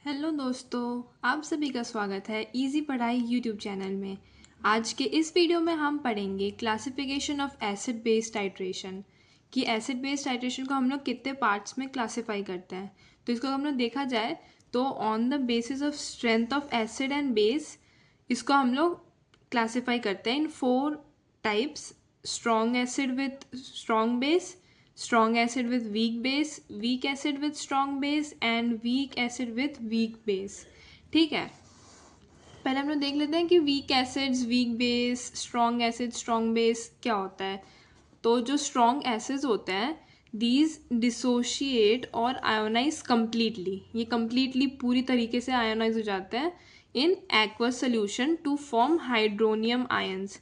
Hello दोस्तों, आप सभी का स्वागत है इजी पढ़ाई यूट्यूब चैनल में। आज के इस वीडियो में हम पढ़ेंगे classification of acid base titration कि एसिड बेस टाइट्रेशन को हम लोग कितने पार्ट्स में क्लासिफाई करते हैं। तो इसको हम लोग देखा जाए तो on the basis of strength of acid and base इसको हम लोग क्लासिफाई करते हैं इन 4 types: strong acid with strong base, strong acid with weak base, weak acid with strong base and weak acid with weak base। ठीक है, पहले हम लोग देख लेते हैं कि weak acids, weak base, strong acid, strong base क्या होता है। तो जो स्ट्रॉन्ग एसिड्स होते हैं दीज डिसोशिएट और आयोनाइज कम्प्लीटली, ये कम्प्लीटली पूरी तरीके से आयोनाइज हो जाते हैं in aqueous solution to form hydronium ions.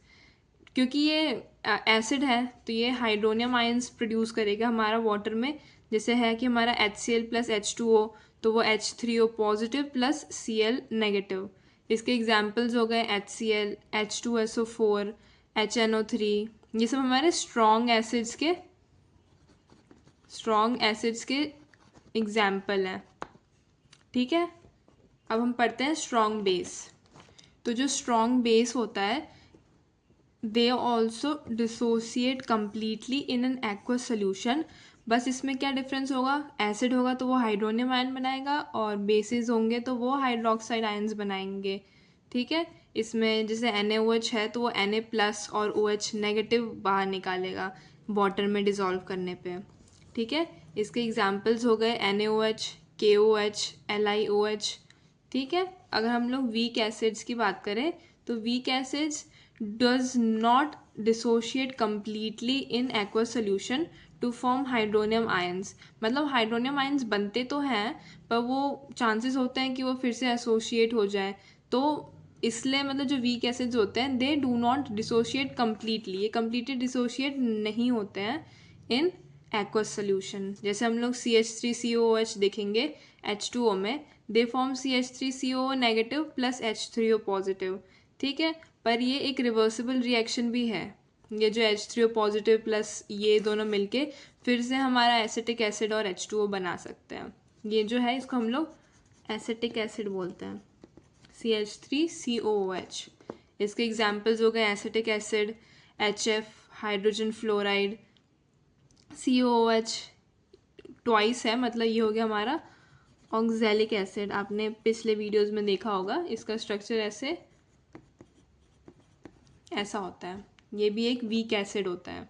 क्योंकि ये एसिड है तो ये हाइड्रोनियम आयंस प्रोड्यूस करेगा हमारा वाटर में। जैसे है कि हमारा HCl प्लस H2O, तो वो H3O positive plus Cl negative. इसके एग्जाम्पल्स हो गए HCl, H2SO4, HNO3। ये सब हमारे स्ट्रॉन्ग एसिड्स के एग्जाम्पल हैं। ठीक है, अब हम पढ़ते हैं स्ट्रॉन्ग बेस। तो जो स्ट्रॉन्ग बेस होता है they also dissociate completely in an aqueous solution. बस इसमें क्या डिफरेंस होगा, एसिड होगा तो वो हाइड्रोनियम आयन बनाएगा और बेसिस होंगे तो वो हाइड्रोक्साइड आयन्स बनाएंगे। ठीक है, इसमें जैसे NaOH है तो वो Na प्लस और OH नेगेटिव बाहर निकालेगा वाटर में डिज़ोल्व करने पे। ठीक है, इसके एग्जाम्पल्स हो गए NaOH, KOH, LiOH। ठीक है, अगर हम लोग वीक एसिड्स की बात करें तो weak acids does not dissociate completely in aqueous solution to form hydronium ions। मतलब हाइड्रोनियम आयंस बनते तो हैं पर वो चांसेस होते हैं कि वो फिर से एसोशिएट हो जाए। तो इसलिए मतलब जो वीक एसिड्स होते हैं दे डू नॉट डिसोशिएट कम्प्लीटली, ये कम्प्लीटली डिसोशिएट नहीं होते हैं इन एक्वस सोल्यूशन। जैसे हम लोग CH3COOH देखेंगे H2O में, they form CH3COO negative plus H3O positive. ठीक है, पर ये एक रिवर्सिबल रिएक्शन भी है। ये जो H3O पॉजिटिव प्लस ये दोनों मिलके फिर से हमारा एसिटिक एसिड और H2O बना सकते हैं। ये जो है इसको हम लोग एसिटिक एसिड बोलते हैं, CH3COOH। इसके एग्जाम्पल्स हो गए acetic acid, HF, hydrogen fluoride, COOH twice है, मतलब ये हो गया हमारा ऑक्सैलिक एसिड। आपने पिछले वीडियोस में देखा होगा, इसका स्ट्रक्चर ऐसा होता है। ये भी एक वीक एसिड होता है।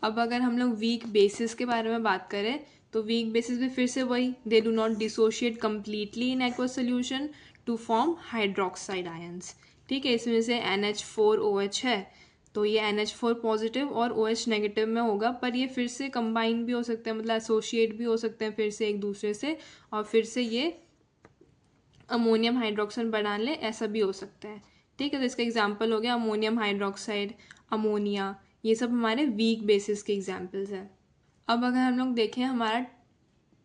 अब अगर हम लोग वीक बेसिस के बारे में बात करें तो वीक बेसिस भी फिर से वही, they do not dissociate completely in aqueous solution to form hydroxide ions. ठीक है, इसमें से NH4OH है तो ये NH4 पॉजिटिव और OH नेगेटिव में होगा, पर ये फिर से कंबाइन भी हो सकते हैं, मतलब एसोशिएट भी हो सकते हैं फिर से एक दूसरे से, और फिर से ये अमोनियम हाइड्रोक्साइड बना ले, ऐसा भी हो सकता है। ठीक है, तो इसका एग्जाम्पल हो गया अमोनियम हाइड्रोक्साइड, अमोनिया। ये सब हमारे वीक बेसिस के एग्जाम्पल्स हैं। अब अगर हम लोग देखें हमारा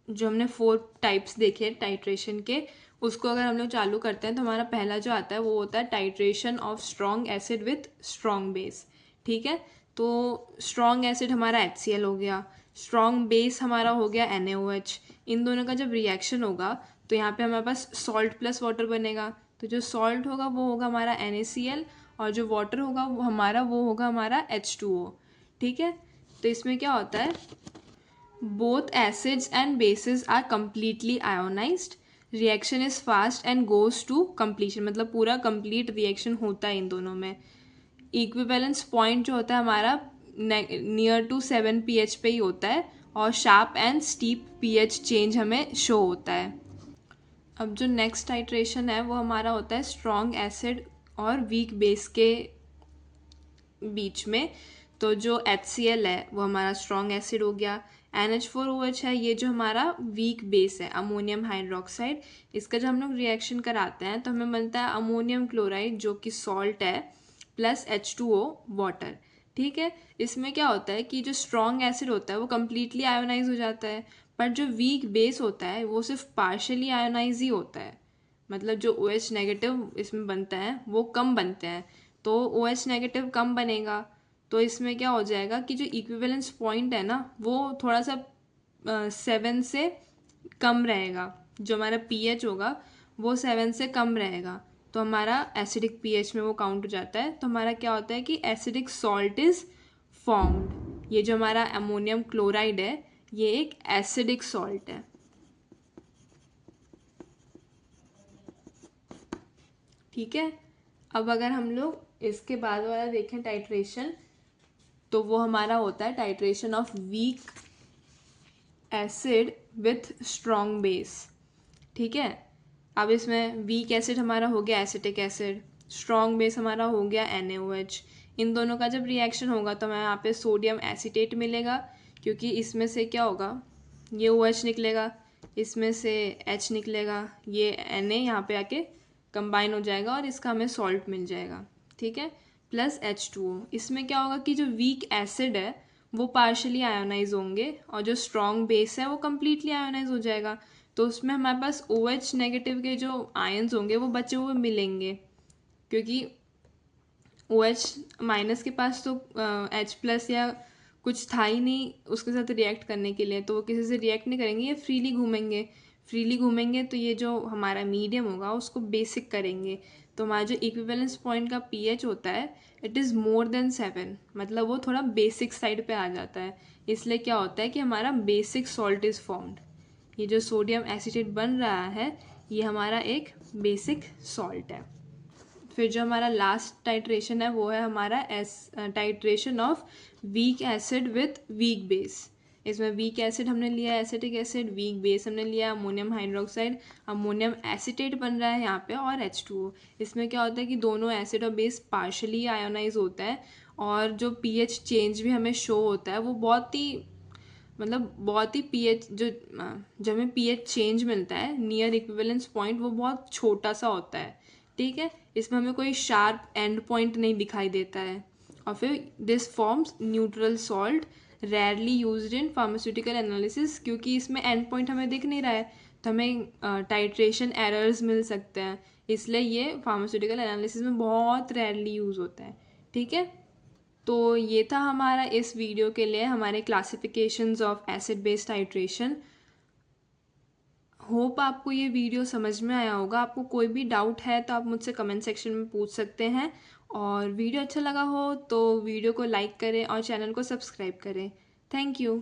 जो हमने 4 टाइप्स देखे टाइट्रेशन के, उसको अगर हम लोग चालू करते हैं तो हमारा पहला जो आता है वो होता है titration of strong acid with strong base. ठीक है, तो स्ट्रॉन्ग एसिड हमारा HCl हो गया, स्ट्रॉन्ग बेस हमारा हो गया NaOH। इन दोनों का जब रिएक्शन होगा तो यहाँ पे हमारे पास सॉल्ट प्लस वाटर बनेगा। तो जो सॉल्ट होगा वो होगा हमारा NaCl और जो वाटर होगा वो होगा हमारा H2O। ठीक है, तो इसमें क्या होता है, both acids and bases are completely ionized, reaction is fast and goes to completion। मतलब पूरा complete reaction होता है इन दोनों में। इक्विवेलेंस पॉइंट जो होता है हमारा नियर टू 7 pH पे ही होता है और sharp and steep pH change हमें शो होता है। अब जो नेक्स्ट टाइट्रेशन है वो हमारा होता है स्ट्रॉन्ग एसिड और वीक बेस के बीच में। तो जो HCl है वो हमारा स्ट्रॉन्ग एसिड हो गया, NH4OH है ये जो हमारा वीक बेस है, अमोनियम हाइड्रोक्साइड। इसका जब हम लोग रिएक्शन कराते हैं तो हमें बनता है अमोनियम क्लोराइड जो कि सॉल्ट है प्लस H2O वाटर। ठीक है, इसमें क्या होता है कि जो स्ट्रॉन्ग एसिड होता है वो कम्प्लीटली आयोनाइज हो जाता है, पर जो वीक बेस होता है वो सिर्फ पार्शली आयोनाइज ही होता है। मतलब जो OH नेगेटिव इसमें बनता है वो कम बनते हैं, तो OH नेगेटिव कम बनेगा तो इसमें क्या हो जाएगा कि जो इक्विवेलेंस पॉइंट है ना वो थोड़ा सा 7 से कम रहेगा। जो हमारा pH होगा वो 7 से कम रहेगा, तो हमारा एसिडिक pH में वो काउंट हो जाता है। तो हमारा क्या होता है कि एसिडिक सॉल्ट इज फॉर्म्ड। ये जो हमारा अमोनियम क्लोराइड है ये एक एसिडिक सॉल्ट है। ठीक है, अब अगर हम लोग इसके बाद वाला देखें टाइट्रेशन, तो वो हमारा होता है titration of weak acid with strong base. ठीक है, अब इसमें वीक एसिड हमारा हो गया एसिटिक एसिड, स्ट्रॉन्ग बेस हमारा हो गया NaOH। इन दोनों का जब रिएक्शन होगा तो हमें यहाँ पे सोडियम एसीटेट मिलेगा, क्योंकि इसमें से क्या होगा, ये OH निकलेगा, इसमें से H निकलेगा, ये Na यहाँ पे आके कंबाइन हो जाएगा और इसका हमें सॉल्ट मिल जाएगा। ठीक है, प्लस H2O। इसमें क्या होगा कि जो वीक एसिड है वो पार्शली आयोनाइज होंगे और जो स्ट्रॉन्ग बेस है वो कम्प्लीटली आयोनाइज हो जाएगा। तो उसमें हमारे पास OH नेगेटिव के जो आयन्स होंगे वो बचे हुए मिलेंगे, क्योंकि OH माइनस के पास तो H प्लस या कुछ था ही नहीं उसके साथ रिएक्ट करने के लिए, तो वो किसी से रिएक्ट नहीं करेंगे, ये फ्रीली घूमेंगे। तो ये जो हमारा मीडियम होगा उसको बेसिक करेंगे। तो हमारा जो इक्विवेलेंस पॉइंट का pH होता है इट इज़ मोर देन 7, मतलब वो थोड़ा बेसिक साइड पे आ जाता है। इसलिए क्या होता है कि हमारा बेसिक सॉल्ट इज़ फॉर्म्ड। ये जो सोडियम एसीटेट बन रहा है ये हमारा एक बेसिक सॉल्ट है। फिर जो हमारा लास्ट टाइट्रेशन है वो है हमारा titration of weak acid with weak base. इसमें वीक एसिड हमने लिया एसिटिक एसिड, वीक बेस हमने लिया अमोनियम हाइड्रोक्साइड, अमोनियम एसीटेट बन रहा है यहाँ पे और H2O। इसमें क्या होता है कि दोनों एसिड और बेस पार्शली आयोनाइज होता है और जो pH चेंज भी हमें शो होता है वो बहुत ही pH जो हमें pH चेंज मिलता है नियर इक्विवेलेंस पॉइंट वो बहुत छोटा सा होता है। ठीक है, इसमें हमें कोई शार्प एंड पॉइंट नहीं दिखाई देता है। और फिर this forms neutral salt rarely used in pharmaceutical analysis, क्योंकि इसमें एंड पॉइंट हमें दिख नहीं रहा है तो हमें टाइट्रेशन एरर्स मिल सकते हैं, इसलिए ये फार्मास्यूटिकल एनालिसिस में बहुत रेयरली यूज़ होता है। ठीक है, तो ये था हमारा इस वीडियो के लिए हमारे classifications of acid based titration. Hope आपको ये वीडियो समझ में आया होगा। आपको कोई भी डाउट है तो आप मुझसे कमेंट सेक्शन में पूछ सकते हैं, और वीडियो अच्छा लगा हो तो वीडियो को लाइक करें और चैनल को सब्सक्राइब करें। Thank you.